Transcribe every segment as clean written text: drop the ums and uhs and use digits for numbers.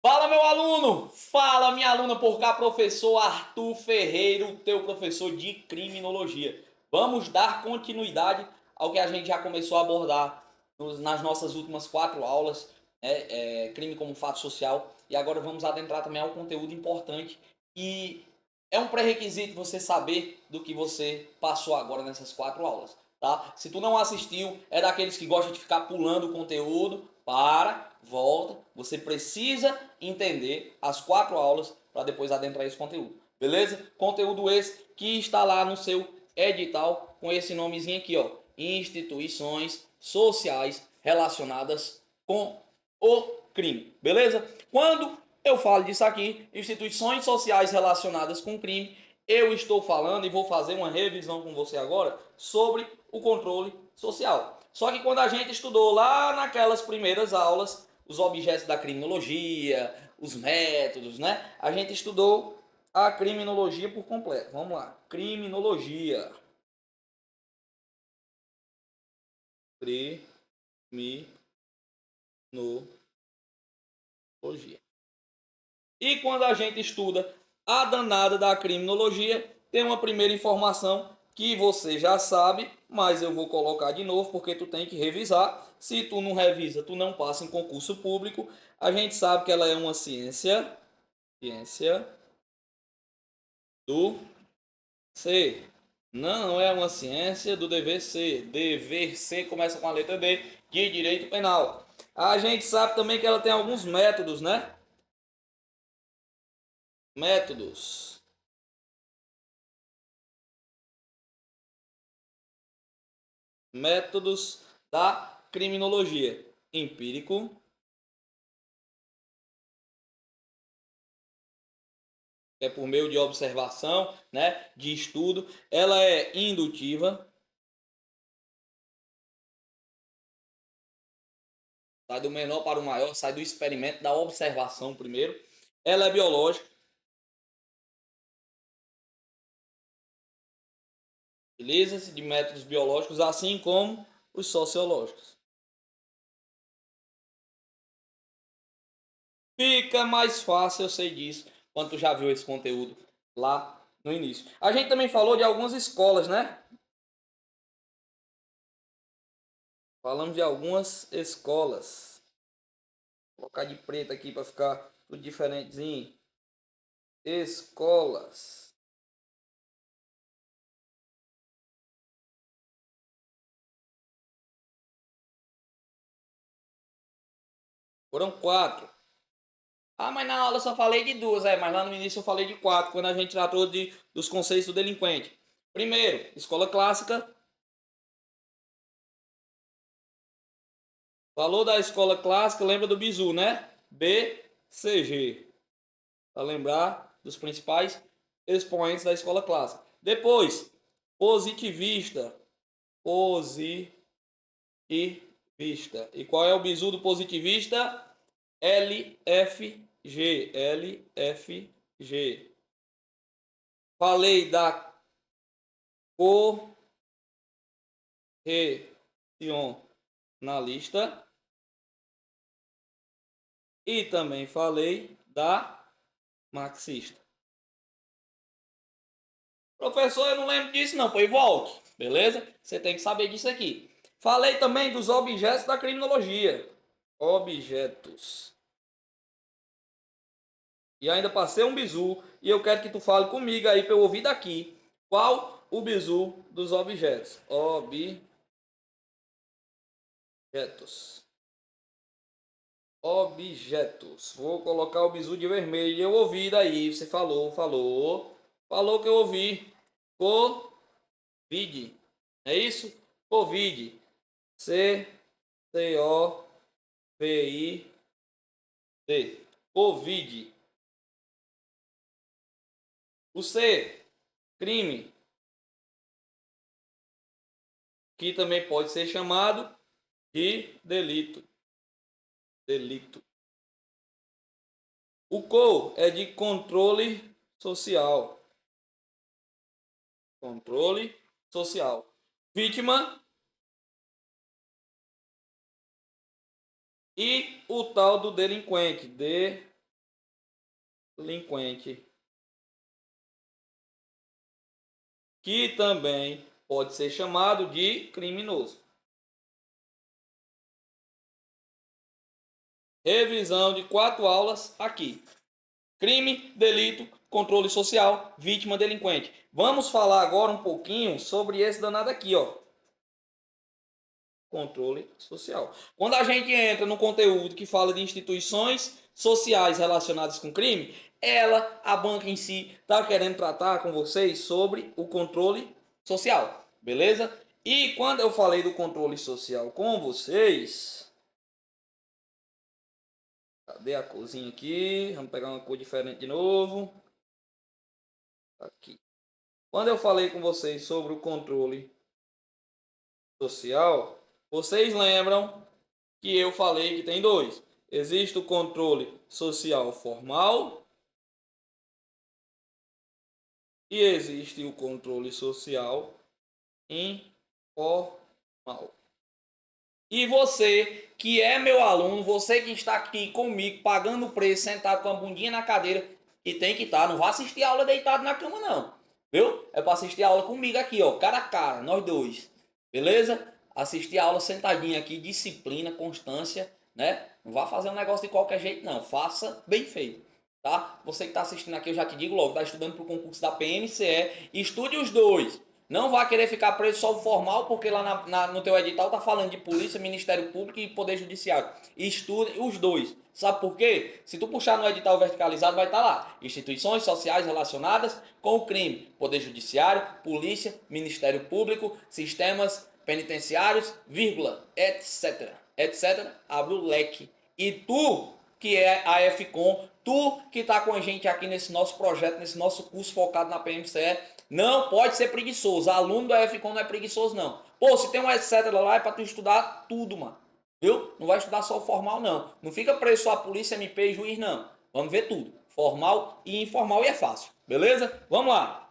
Fala, meu aluno! Fala, minha aluna, por cá, professor Arthur Ferreira, o teu professor de criminologia. Vamos dar continuidade ao que a gente já começou a abordar nas nossas últimas 4 aulas, crime como fato social, e agora vamos adentrar também ao conteúdo importante e é um pré-requisito você saber do que você passou agora nessas 4 aulas, tá? Se tu não assistiu, é daqueles que gostam de ficar pulando o conteúdo, volta, você precisa entender as 4 aulas para depois adentrar esse conteúdo, beleza? Conteúdo esse que está lá no seu edital com esse nomezinho aqui, ó, instituições sociais relacionadas com o crime, beleza? Quando eu falo disso aqui, instituições sociais relacionadas com crime, eu estou falando e vou fazer uma revisão com você agora sobre o controle social. Só que quando a gente estudou lá naquelas primeiras aulas, os objetos da criminologia, os métodos, né? A gente estudou a criminologia por completo. Vamos lá. Criminologia. Criminologia. E quando a gente estuda a danada da criminologia, tem uma primeira informação que você já sabe, mas eu vou colocar de novo porque tu tem que revisar. Se tu não revisa, tu não passa em concurso público. A gente sabe que ela é uma ciência do ser. Não é uma ciência do dever ser. Dever ser começa com a letra D, de direito penal. A gente sabe também que ela tem alguns métodos, né? Métodos. Métodos da criminologia. Empírico, é por meio de observação, né, de estudo. Ela é indutiva, sai do menor para o maior, sai do experimento, da observação primeiro. Ela é biológica, utiliza-se de métodos biológicos, assim como os sociológicos. Fica mais fácil, eu sei disso, quando tu já viu esse conteúdo lá no início. A gente também falou de algumas escolas, né? Falamos de algumas escolas. Vou colocar de preto aqui para ficar tudo diferentezinho. Escolas. Foram 4. Ah, mas na aula eu só falei de 2, mas lá no início eu falei de 4, quando a gente tratou dos conceitos do delinquente. Primeiro, escola clássica. Falou da escola clássica, lembra do bizu, né? BCG. Para lembrar dos principais expoentes da escola clássica. Depois, positivista. Positivista. E qual é o bizu do positivista? LFG. LFG. Falei da correcionalista e também falei da marxista. Professor, eu não lembro disso não, foi volte, beleza? Você tem que saber disso aqui. Falei também dos objetos da criminologia. Objetos. E ainda passei um bizu e eu quero que tu fale comigo aí para eu ouvir daqui. Qual o bizu dos objetos? Objetos. Objetos. Vou colocar o bizu de vermelho. Eu ouvi daí. Você falou. Falou que eu ouvi. Covid. É isso? Covid. C-C-O-V-I-D. Covid. O C. Crime. Que também pode ser chamado de delito. Delito. O COU é de controle social. Controle social. Vítima e o tal do delinquente. delinquente, que também pode ser chamado de criminoso. Revisão de 4 aulas aqui. Crime, delito, controle social, vítima, delinquente. Vamos falar agora um pouquinho sobre esse danado aqui, ó. Controle social. Quando a gente entra no conteúdo que fala de instituições sociais relacionadas com crime, a banca em si, está querendo tratar com vocês sobre o controle social, beleza? E quando eu falei do controle social com vocês, cadê a corzinha aqui? Vamos pegar uma cor diferente de novo. Aqui. Quando eu falei com vocês sobre o controle social, vocês lembram que eu falei que tem dois. Existe o controle social formal e existe o controle social informal. E você que é meu aluno, você que está aqui comigo, pagando o preço, sentado com a bundinha na cadeira, e tem que estar, não vá assistir aula deitado na cama não, viu? É para assistir aula comigo aqui, ó, cara a cara, nós dois, beleza? Assistir a aula sentadinho aqui, disciplina, constância, né? Não vá fazer um negócio de qualquer jeito não, faça bem feito, tá? Você que está assistindo aqui, eu já te digo logo, está estudando para o concurso da PMCE, estude os dois. Não vai querer ficar preso só o formal, porque lá no teu edital tá falando de polícia, Ministério Público e Poder Judiciário. Estude os dois. Sabe por quê? Se tu puxar no edital verticalizado, vai estar lá. Instituições sociais relacionadas com o crime. Poder Judiciário, Polícia, Ministério Público, sistemas penitenciários, vírgula, etc. Etc. Abre o leque. E tu, que é a FCOM, tu que tá com a gente aqui nesse nosso projeto, nesse nosso curso focado na PMCE, não pode ser preguiçoso. Aluno da FCOM não é preguiçoso, não. Pô, se tem um etc lá, é pra tu estudar tudo, mano. Viu? Não vai estudar só o formal, não. Não fica preso só a polícia, MP e juiz, não. Vamos ver tudo. Formal e informal, e é fácil. Beleza? Vamos lá.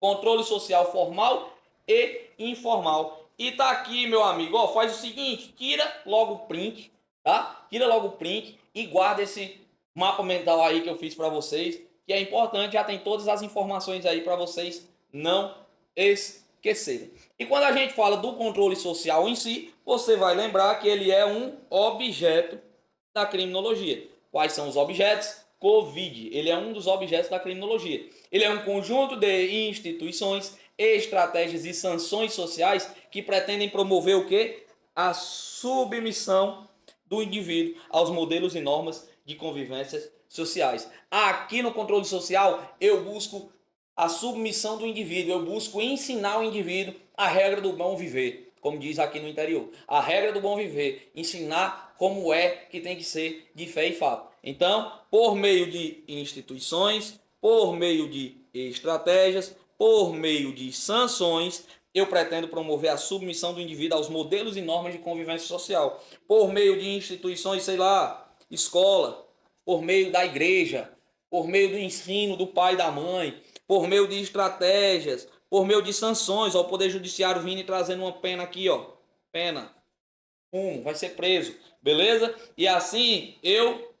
Controle social formal e informal. E tá aqui, meu amigo. Ó, faz o seguinte, tira logo o print, tá? Tira logo o print e guarda esse mapa mental aí que eu fiz para vocês, que é importante, já tem todas as informações aí para vocês não esquecerem. E quando a gente fala do controle social em si, você vai lembrar que ele é um objeto da criminologia. Quais são os objetos? Covid. Ele é um dos objetos da criminologia. Ele é um conjunto de instituições, estratégias e sanções sociais que pretendem promover o quê? A submissão do indivíduo aos modelos e normas de convivências sociais. Aqui no controle social, eu busco a submissão do indivíduo, eu busco ensinar o indivíduo a regra do bom viver, como diz aqui no interior. A regra do bom viver, ensinar como é que tem que ser de fé e fato. Então, por meio de instituições, por meio de estratégias, por meio de sanções, eu pretendo promover a submissão do indivíduo aos modelos e normas de convivência social. Por meio de instituições, sei lá, escola, por meio da igreja, por meio do ensino do pai e da mãe, por meio de estratégias, por meio de sanções, ó, o Poder Judiciário vindo e trazendo uma pena aqui, ó, pena, vai ser preso, beleza? E assim eu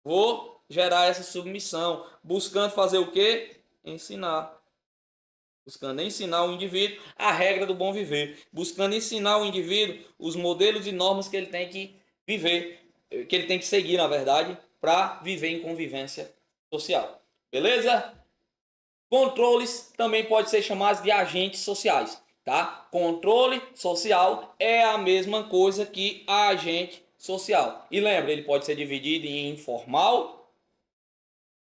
vou gerar essa submissão, buscando fazer o quê? Ensinar. Buscando ensinar o indivíduo a regra do bom viver, buscando ensinar o indivíduo os modelos e normas que ele tem que viver, que ele tem que seguir, na verdade, para viver em convivência social. Beleza? Controles também pode ser chamados de agentes sociais, tá? Controle social é a mesma coisa que agente social. E lembra, ele pode ser dividido em informal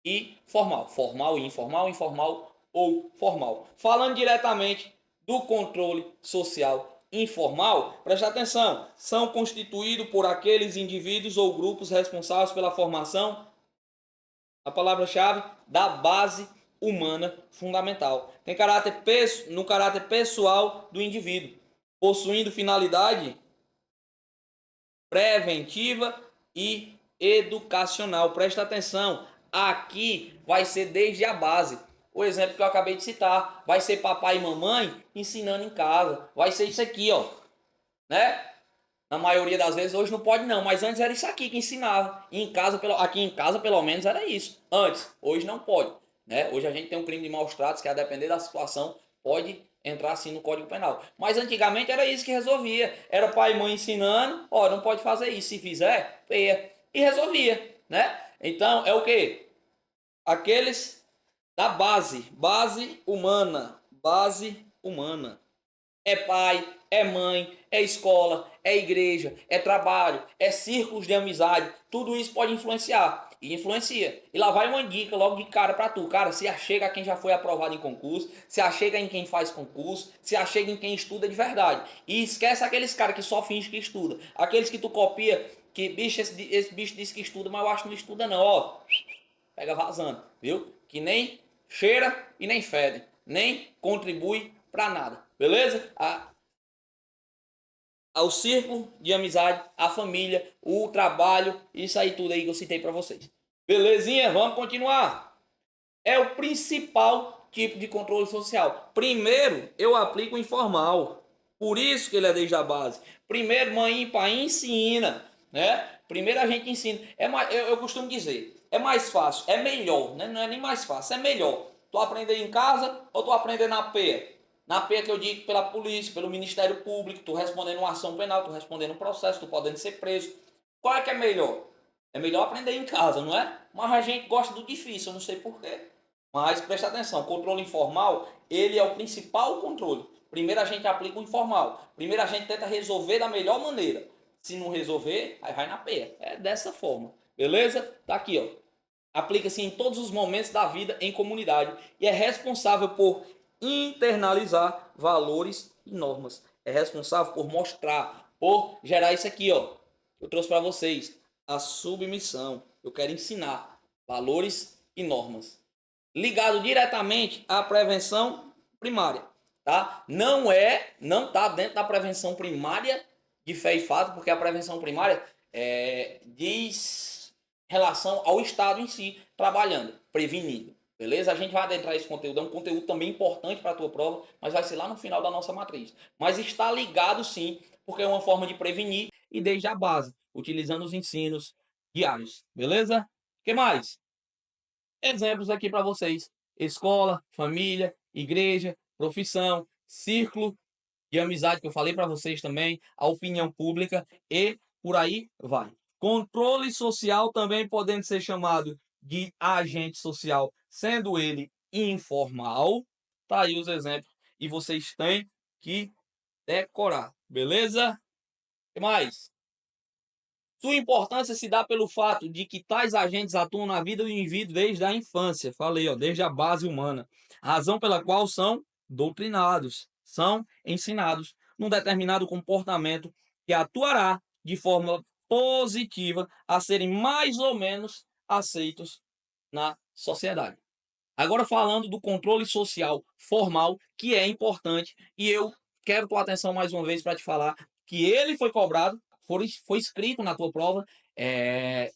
e formal. Formal e informal, informal ou formal. Falando diretamente do controle social informal, preste atenção, são constituídos por aqueles indivíduos ou grupos responsáveis pela formação, a palavra-chave, da base humana fundamental. Tem caráter no caráter pessoal do indivíduo, possuindo finalidade preventiva e educacional. Presta atenção, aqui vai ser desde a base. O exemplo que eu acabei de citar, vai ser papai e mamãe ensinando em casa. Vai ser isso aqui, ó, né? Na maioria das vezes, hoje não pode não, mas antes era isso aqui que ensinava. E em casa, aqui em casa, pelo menos, era isso. Antes, hoje não pode. Né? Hoje a gente tem um crime de maus tratos que, a depender da situação, pode entrar assim no Código Penal. Mas antigamente era isso que resolvia. Era pai e mãe ensinando, ó, não pode fazer isso. Se fizer, peia. E resolvia, né? Então, é o quê? Aqueles da base humana, base humana. É pai, é mãe, é escola, é igreja, é trabalho, é círculos de amizade. Tudo isso pode influenciar. E influencia. E lá vai uma dica logo de cara pra tu. Cara, se achega a quem já foi aprovado em concurso, se achega em quem faz concurso, se achega em quem estuda de verdade. E esquece aqueles caras que só fingem que estuda. Aqueles que tu copia, que bicho, esse bicho disse que estuda, mas eu acho que não estuda não. Ó, pega vazando, viu? Que nem cheira e nem fede. Nem contribui pra nada. Beleza? Ao círculo de amizade, a família, o trabalho, isso aí tudo aí que eu citei para vocês. Belezinha? Vamos continuar. É o principal tipo de controle social. Primeiro, eu aplico o informal. Por isso que ele é desde a base. Primeiro, mãe e pai ensina, né? Primeiro a gente ensina. Eu costumo dizer, é mais fácil, é melhor, né? Não é nem mais fácil, é melhor. Tu aprender em casa ou tu aprender na PEA? Na PEA que eu digo pela polícia, pelo Ministério Público, tu respondendo uma ação penal, tu respondendo um processo, tu podendo ser preso. Qual é que é melhor? É melhor aprender em casa, não é? Mas a gente gosta do difícil, eu não sei porquê. Mas presta atenção, o controle informal, ele é o principal controle. Primeiro a gente aplica o informal. Primeiro a gente tenta resolver da melhor maneira. Se não resolver, aí vai na PEA. É dessa forma. Beleza? Tá aqui, ó. Aplica-se em todos os momentos da vida em comunidade e é responsável por internalizar valores e normas. É responsável por mostrar, por gerar isso aqui, ó. Eu trouxe para vocês a submissão. Eu quero ensinar valores e normas ligado diretamente à prevenção primária, tá? Não tá dentro da prevenção primária de fé e fato, porque a prevenção primária diz relação ao Estado em si, trabalhando, prevenindo. Beleza? A gente vai adentrar esse conteúdo, é um conteúdo também importante para a tua prova, mas vai ser lá no final da nossa matriz. Mas está ligado sim, porque é uma forma de prevenir e desde a base, utilizando os ensinos diários. Beleza? O que mais? Exemplos aqui para vocês: escola, família, igreja, profissão, círculo de amizade que eu falei para vocês também, a opinião pública e por aí vai. Controle social também podendo ser chamado de agente social, sendo ele informal. Tá aí os exemplos e vocês têm que decorar, beleza? O que mais? Sua importância se dá pelo fato de que tais agentes atuam na vida do indivíduo desde a infância, falei, ó, desde a base humana, razão pela qual são doutrinados, são ensinados num determinado comportamento que atuará de forma positiva a serem mais ou menos aceitos na sociedade. Agora falando do controle social formal, que é importante, e eu quero tua atenção mais uma vez para te falar que ele foi cobrado, foi escrito na tua prova,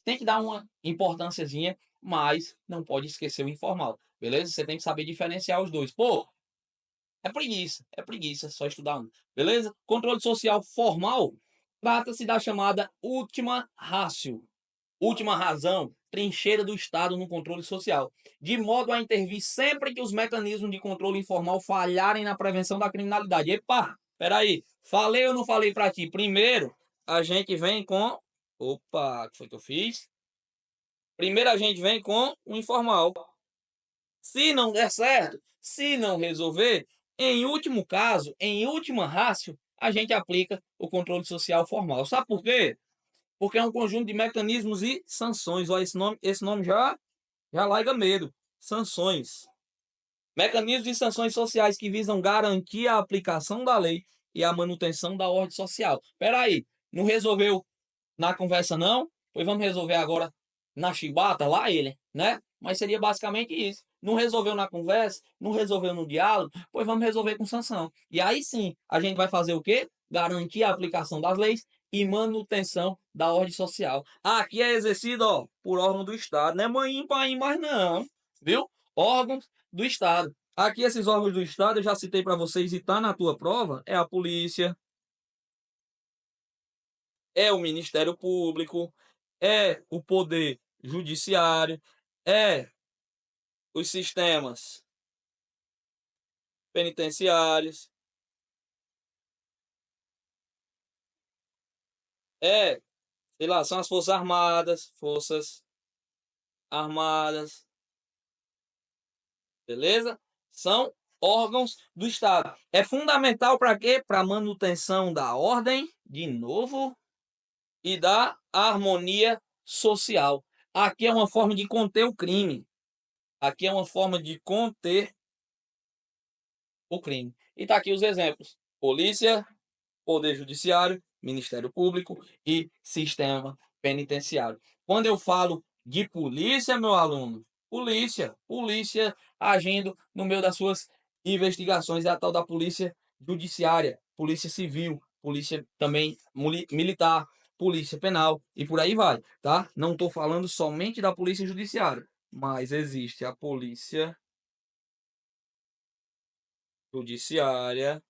tem que dar uma importânciazinha, mas não pode esquecer o informal, beleza? Você tem que saber diferenciar os dois. Pô, é preguiça só estudar um, beleza? Controle social formal trata-se da chamada última ratio, última razão, trincheira do Estado no controle social, de modo a intervir sempre que os mecanismos de controle informal falharem na prevenção da criminalidade. Epa, peraí, falei ou não falei para ti? Primeiro, a gente vem com... Opa, o que foi que eu fiz? Primeiro a gente vem com o informal. Se não der certo, se não resolver, em último caso, em última ratio, a gente aplica o controle social formal. Sabe por quê? Porque é um conjunto de mecanismos e sanções. Olha, esse nome já larga medo. Sanções. Mecanismos e sanções sociais que visam garantir a aplicação da lei e a manutenção da ordem social. Espera aí, não resolveu na conversa não? Pois vamos resolver agora na chibata, lá ele, né? Mas seria basicamente isso. Não resolveu na conversa, não resolveu no diálogo, pois vamos resolver com sanção. E aí sim, a gente vai fazer o quê? Garantir a aplicação das leis e manutenção da ordem social. Aqui é exercido, ó, por órgão do Estado. Não é mãe pai mais não, viu? Órgãos do Estado. Aqui esses órgãos do Estado, eu já citei para vocês e tá na tua prova, é a polícia, é o Ministério Público, é o Poder Judiciário, é os sistemas penitenciários, é, sei lá, são as Forças Armadas, beleza? São órgãos do Estado. É fundamental para quê? Para a manutenção da ordem, de novo, e da harmonia social. Aqui é uma forma de conter o crime. Aqui é uma forma de conter o crime. E tá aqui os exemplos: polícia, Poder Judiciário, Ministério Público e Sistema Penitenciário. Quando eu falo de polícia, meu aluno, polícia agindo no meio das suas investigações, é a tal da polícia judiciária, polícia civil, polícia também militar, polícia penal e por aí vai, tá? Não estou falando somente da polícia judiciária, mas existe a polícia judiciária,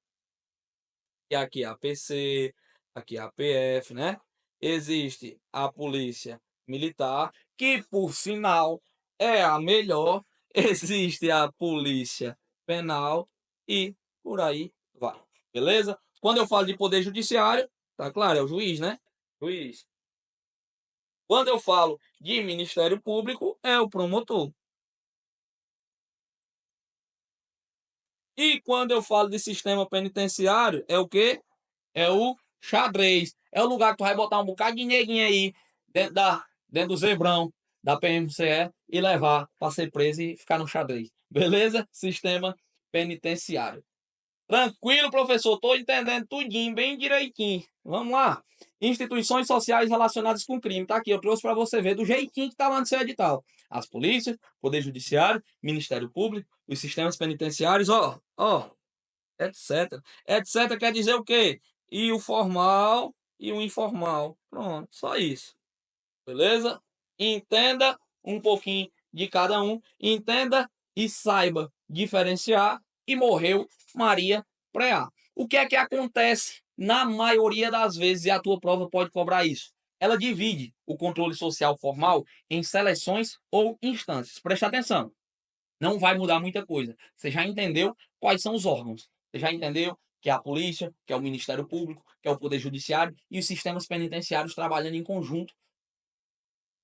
e aqui a PC, aqui a PF, né? Existe a polícia militar, que por sinal é a melhor, existe a polícia penal e por aí vai, beleza? Quando eu falo de poder judiciário, tá claro, é o juiz, né? Juiz. Quando eu falo de Ministério Público, é o promotor. E quando eu falo de sistema penitenciário, é o quê? É o xadrez. É o lugar que tu vai botar um bocado de neguinho aí dentro do zebrão da PMCE e levar para ser preso e ficar no xadrez. Beleza? Sistema penitenciário. Tranquilo, professor. Estou entendendo tudinho, bem direitinho. Vamos lá. Instituições sociais relacionadas com crime. Tá aqui, eu trouxe para você ver do jeitinho que tá lá no seu edital. As polícias, Poder Judiciário, Ministério Público, os sistemas penitenciários, etc. Etc quer dizer o quê? E o formal e o informal. Pronto, só isso. Beleza? Entenda um pouquinho de cada um, entenda e saiba diferenciar. E morreu Maria Preá. O que é que acontece na maioria das vezes, e a tua prova pode cobrar isso? Ela divide o controle social formal em seleções ou instâncias. Preste atenção, não vai mudar muita coisa. Você já entendeu quais são os órgãos. Você já entendeu que é a polícia, que é o Ministério Público, que é o Poder Judiciário e os sistemas penitenciários trabalhando em conjunto.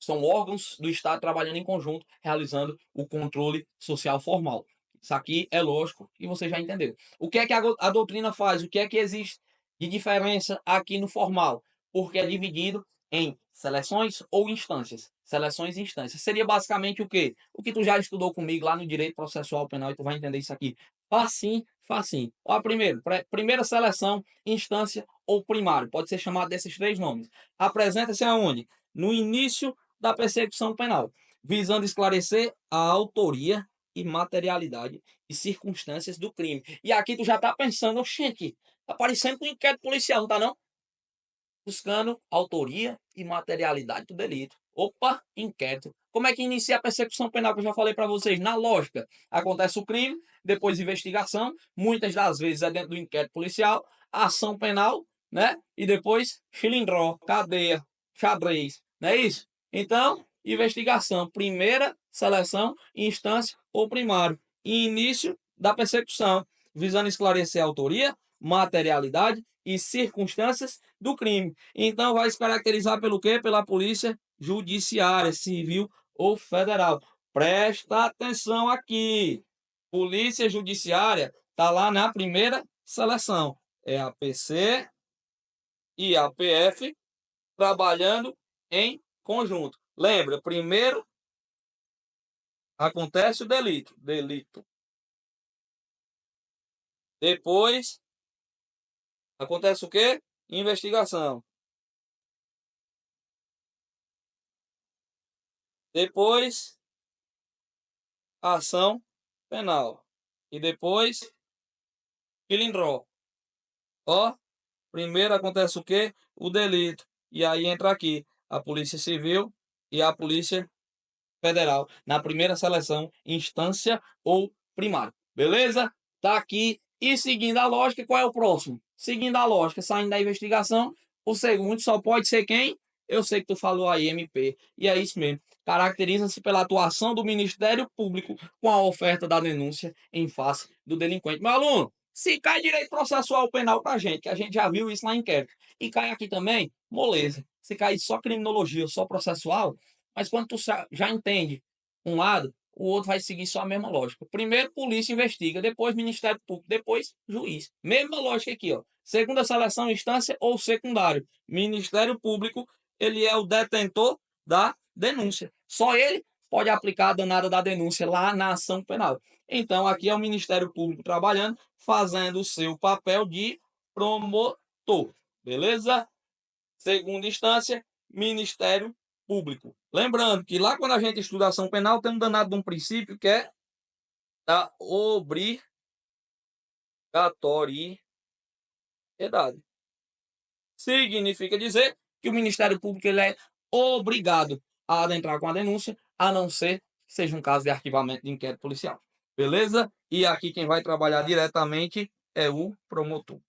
São órgãos do Estado trabalhando em conjunto, realizando o controle social formal. Isso aqui é lógico e você já entendeu. O que é que a doutrina faz? O que é que existe de diferença aqui no formal? Porque é dividido em seleções ou instâncias. Seleções e instâncias. Seria basicamente o quê? O que tu já estudou comigo lá no Direito Processual Penal e tu vai entender isso aqui. Facinho, facinho. Ó, primeira seleção, instância ou primário. Pode ser chamado desses três nomes. Apresenta-se aonde? No início da persecução penal, visando esclarecer a autoria e materialidade e circunstâncias do crime. E aqui tu já tá pensando, oxente, tá parecendo um inquérito policial, não tá não? Buscando autoria e materialidade do delito. Opa, inquérito. Como é que inicia a persecução penal que eu já falei para vocês? Na lógica, acontece o crime, depois investigação, muitas das vezes é dentro do inquérito policial, ação penal, né? E depois xilindró, cadeia, xadrez, não é isso? Então, investigação, primeira seleção, instância ou primário. E início da persecução, visando esclarecer a autoria, materialidade e circunstâncias do crime. Então vai se caracterizar pelo quê? Pela polícia judiciária, civil ou federal. Presta atenção aqui. Polícia judiciária está lá na primeira seleção. É a PC e a PF trabalhando em conjunto. Lembra, primeiro acontece o delito. Depois acontece o quê? Investigação. Depois, ação penal. E depois, pilindró. Ó, primeiro acontece o quê? O delito. E aí entra aqui a Polícia Civil e a Polícia Federal na primeira seleção, instância ou primário. Beleza? Tá aqui. E seguindo a lógica, qual é o próximo? Seguindo a lógica, saindo da investigação, O segundo só pode ser quem? Eu sei que tu falou aí, MP. E é isso mesmo. Caracteriza-se pela atuação do Ministério Público com a oferta da denúncia em face do delinquente. Meu aluno, se cai direito processual penal pra gente, que a gente já viu isso lá em inquérito, e cai aqui também, moleza. Se cai só criminologia, só processual, mas quando tu já entende um lado, o outro vai seguir só a mesma lógica. Primeiro, polícia investiga, depois Ministério Público, depois juiz. Mesma lógica aqui, ó. Segunda seleção, instância ou secundário. Ministério Público, ele é o detentor da denúncia. Só ele pode aplicar a danada da denúncia lá na ação penal. Então, aqui é o Ministério Público trabalhando, fazendo o seu papel de promotor. Beleza? Segunda instância, Ministério Público. Lembrando que lá quando a gente estuda ação penal, tem um danado de um princípio que é da obrigatoriedade. Significa dizer que o Ministério Público ele é obrigado a adentrar com a denúncia, a não ser que seja um caso de arquivamento de inquérito policial. Beleza? E aqui quem vai trabalhar diretamente é o promotor.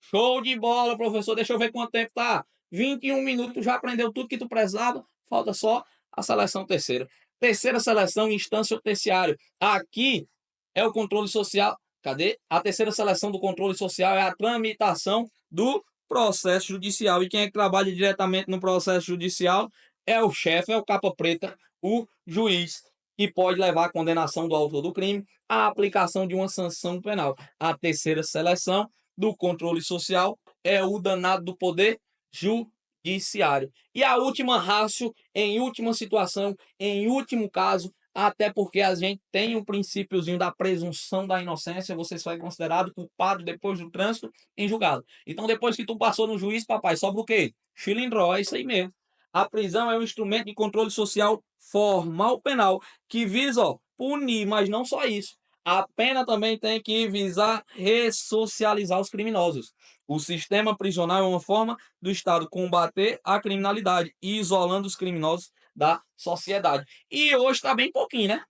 Show de bola, professor. Deixa eu ver quanto tempo tá. 21 minutos, tu já aprendeu tudo que tu precisava. Falta só a seleção terceira. Terceira seleção, instância ou terciário. Aqui é o controle social. Cadê? A terceira seleção do controle social é a tramitação do processo judicial. E quem é que trabalha diretamente no processo judicial é o chefe, é o capa preta, o juiz, que pode levar à condenação do autor do crime, à aplicação de uma sanção penal. A terceira seleção do controle social é o danado do poder judiciário. E a última rácio, em última situação, em último caso, até porque a gente tem um princípiozinho da presunção da inocência, você só é considerado culpado depois do trânsito em julgado. Então, depois que tu passou no juiz, papai, sobra o quê? Chilindró, é isso aí mesmo. A prisão é um instrumento de controle social formal penal que visa, ó, punir, mas não só isso. A pena também tem que visar ressocializar os criminosos. O sistema prisional é uma forma do Estado combater a criminalidade, isolando os criminosos da sociedade. E hoje está bem pouquinho, né?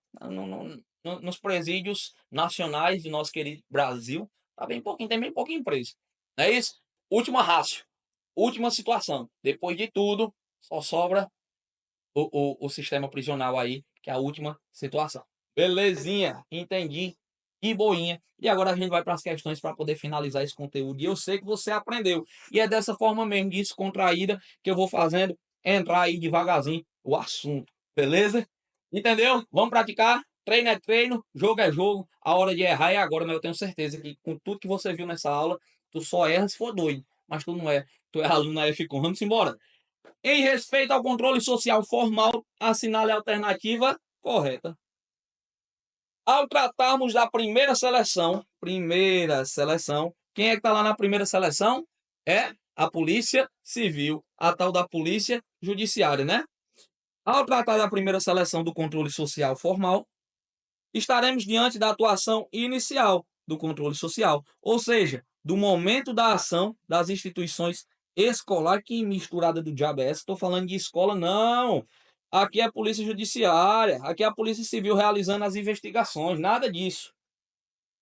Nos presídios nacionais do nosso querido Brasil, está bem pouquinho, tem bem pouquinho preso. Não é isso? Última rácio, última situação. Depois de tudo, só sobra o sistema prisional aí, que é a última situação. Belezinha, entendi. Que boinha. E agora a gente vai para as questões para poder finalizar esse conteúdo. E eu sei que você aprendeu. E é dessa forma mesmo, descontraída, que eu vou fazendo entrar aí devagarzinho o assunto. Beleza? Entendeu? Vamos praticar. Treino é treino, jogo é jogo. A hora de errar é agora, mas eu tenho certeza que com tudo que você viu nessa aula, tu só erra se for doido. Mas tu não é. Tu é aluno na F1. Vamos embora. Em respeito ao controle social formal, assinale a alternativa correta. Ao tratarmos da primeira seleção, quem é que está lá na primeira seleção? É a Polícia Civil, a tal da Polícia Judiciária, né? Ao tratar da primeira seleção do controle social formal, estaremos diante da atuação inicial do controle social, ou seja, do momento da ação das instituições escolares, que misturada do diabo é essa? Estou falando de escola, não. Aqui é a Polícia Judiciária, aqui é a Polícia Civil realizando as investigações, nada disso.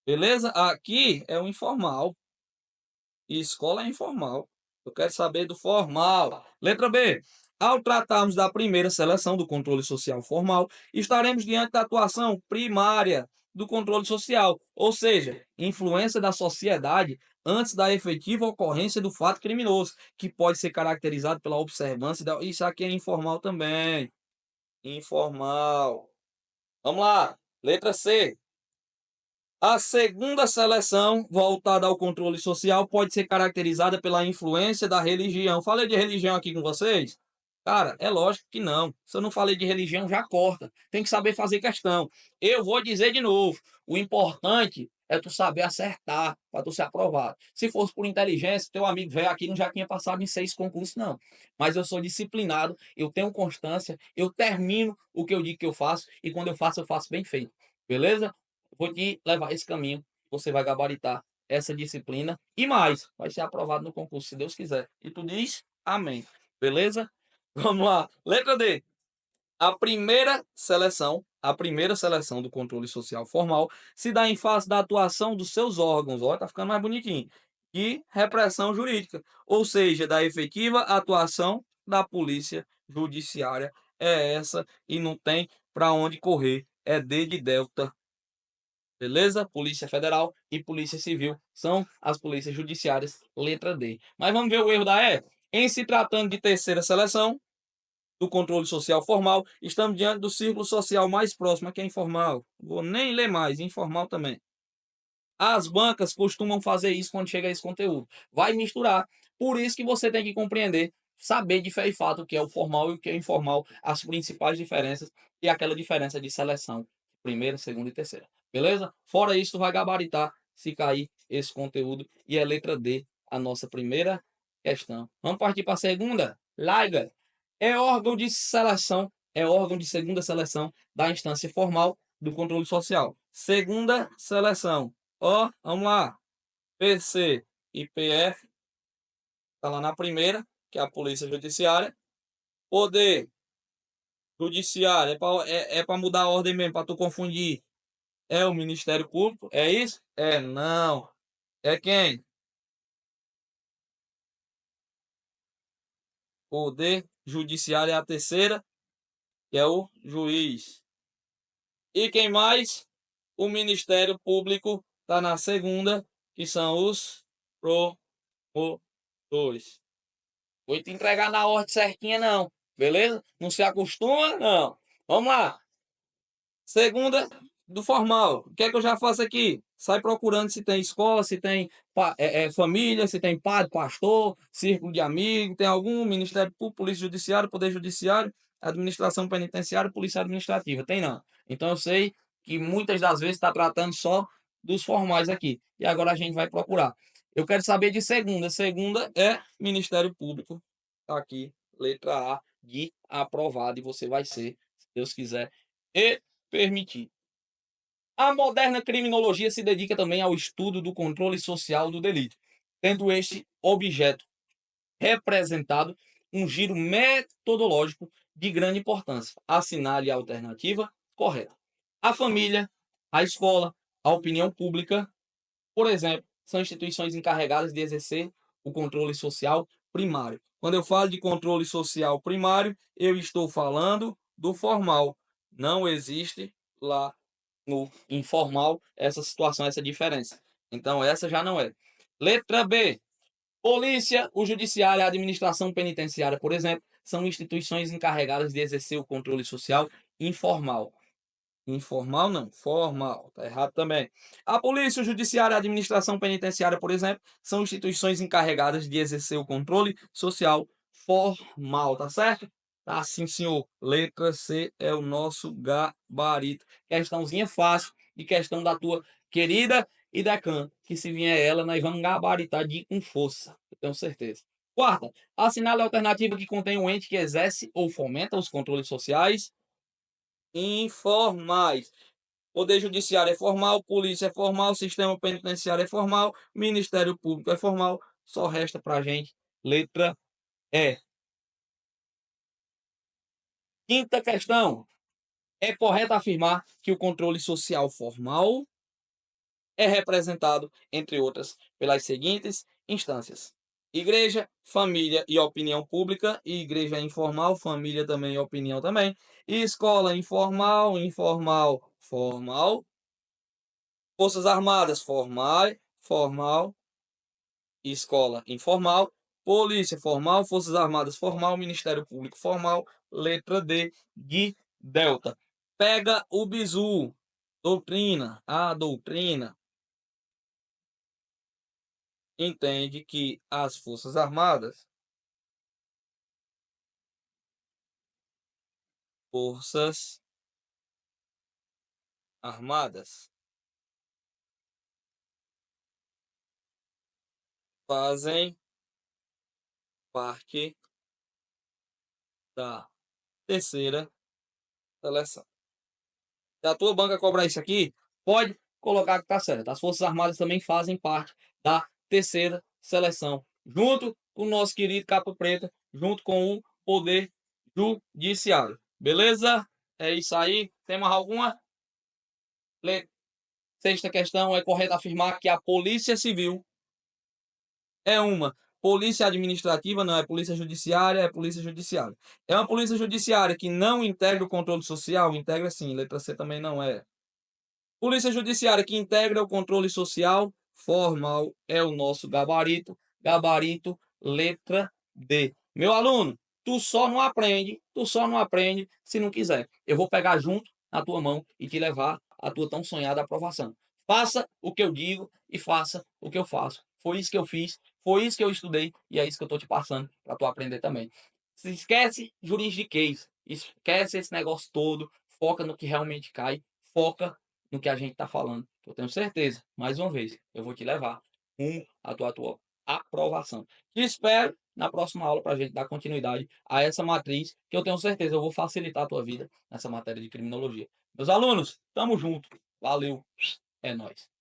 Beleza? Aqui é o informal. E escola é informal. Eu quero saber do formal. Letra B. Ao tratarmos da primeira seleção do controle social formal, estaremos diante da atuação primária do controle social, ou seja, influência da sociedade antes da efetiva ocorrência do fato criminoso, que pode ser caracterizado pela observância. Isso aqui é informal também. Informal. Vamos lá. Letra C. A segunda seleção, voltada ao controle social, pode ser caracterizada pela influência da religião. Falei de religião aqui com vocês? Cara, é lógico que não. Se eu não falei de religião, já corta. Tem que saber fazer questão. Eu vou dizer de novo: o importante é tu saber acertar para tu ser aprovado. Se fosse por inteligência, teu amigo velho aqui não já tinha passado em 6 concursos, não. Mas eu sou disciplinado, eu tenho constância, eu termino o que eu digo que eu faço, e quando eu faço bem feito. Beleza? Vou te levar esse caminho, você vai gabaritar essa disciplina e mais, vai ser aprovado no concurso, se Deus quiser. E tu diz amém. Beleza? Vamos lá. Letra D. A primeira seleção do controle social formal se dá em face da atuação dos seus órgãos, ó, tá ficando mais bonitinho, de repressão jurídica, ou seja, da efetiva atuação da polícia judiciária. É essa e não tem para onde correr. É D de Delta. Beleza? Polícia Federal e Polícia Civil são as polícias judiciárias, letra D. Mas vamos ver o erro da E. Em se tratando de terceira seleção do controle social formal, estamos diante do círculo social mais próximo, que é informal. Vou nem ler mais, informal também. As bancas costumam fazer isso quando chega a esse conteúdo. Vai misturar. Por isso que você tem que compreender, saber de fé e fato o que é o formal e o que é o informal, as principais diferenças e aquela diferença de seleção, primeira, segunda e terceira. Beleza? Fora isso, tu vai gabaritar se cair esse conteúdo e é letra D, a nossa primeira questão. Vamos partir para a segunda? Liga. É órgão de seleção, é órgão de segunda seleção da instância formal do controle social. Segunda seleção. Ó, vamos lá. PC e PF, tá lá na primeira, que é a Polícia Judiciária. Poder Judiciário, é pra mudar a ordem mesmo, pra tu confundir. É o Ministério Público, é isso? É, não. É quem? Poder Judiciário é a terceira, que é o juiz. E quem mais? O Ministério Público tá na segunda, que são os promotores. Vou te entregar na ordem certinha, não. Beleza? Não se acostuma, não. Vamos lá. Segunda, do formal. O que é que eu já faço aqui? Sai procurando se tem escola, se tem família, se tem padre, pastor, círculo de amigos, tem algum Ministério Público, Polícia Judiciária, Poder Judiciário, Administração Penitenciária, Polícia Administrativa. Tem não. Então eu sei que muitas das vezes está tratando só dos formais aqui. E agora a gente vai procurar. Eu quero saber de segunda. Segunda é Ministério Público. Tá aqui, letra A de aprovado. E você vai ser, se Deus quiser, e permitir. A moderna criminologia se dedica também ao estudo do controle social do delito, tendo este objeto representado um giro metodológico de grande importância. Assinale a alternativa correta. A família, a escola, a opinião pública, por exemplo, são instituições encarregadas de exercer o controle social primário. Quando eu falo de controle social primário, eu estou falando do formal. Não existe lá no informal essa situação, essa diferença. Então, essa já não é. Letra B. Polícia, o judiciário, a administração penitenciária, por exemplo, são instituições encarregadas de exercer o controle social informal. Informal não, formal, tá errado também. A polícia, o judiciário e a administração penitenciária, por exemplo, são instituições encarregadas de exercer o controle social formal, tá certo? Tá sim, senhor. Letra C é o nosso gabarito. Questãozinha fácil de questão da tua querida e decã, que se vier ela, nós vamos gabaritar de com força, eu tenho certeza. Quarta, assinale a alternativa que contém um ente que exerce ou fomenta os controles sociais informais. Poder Judiciário é formal, Polícia é formal, Sistema Penitenciário é formal, Ministério Público é formal. Só resta para a gente letra E. Quinta questão. É correto afirmar que o controle social formal é representado, entre outras, pelas seguintes instâncias: igreja, família e opinião pública, e igreja informal, família também e opinião também, e escola informal, informal, formal, Forças Armadas, formal, escola informal, polícia formal, Forças Armadas formal, Ministério Público formal, letra D de Delta. Pega o bizu, doutrina, a doutrina entende que as Forças Armadas fazem parte da terceira seleção. Se a tua banca cobrar isso aqui, pode colocar que tá certo. As Forças Armadas também fazem parte da terceira seleção, junto com o nosso querido Capa Preta, junto com o Poder Judiciário. Beleza? É isso aí. Tem mais alguma? Sexta questão: é correto afirmar que a Polícia Civil É uma polícia administrativa, não é polícia judiciária, é polícia judiciária. É uma polícia judiciária que não integra o controle social? Integra sim, letra C também não é. Polícia Judiciária que integra o controle social formal é o nosso gabarito. Gabarito, letra D. Meu aluno, tu só não aprende se não quiser. Eu vou pegar junto na tua mão e te levar à tua tão sonhada aprovação. Faça o que eu digo e faça o que eu faço. Foi isso que eu fiz, foi isso que eu estudei e é isso que eu estou te passando para tu aprender também. Se esquece juridiquês, esquece esse negócio todo, foca no que realmente cai, foca no que a gente está falando. Eu tenho certeza, mais uma vez, eu vou te levar à tua aprovação. Te espero na próxima aula para a gente dar continuidade a essa matriz, que eu tenho certeza eu vou facilitar a tua vida nessa matéria de criminologia. Meus alunos, tamo junto. Valeu. É nóis.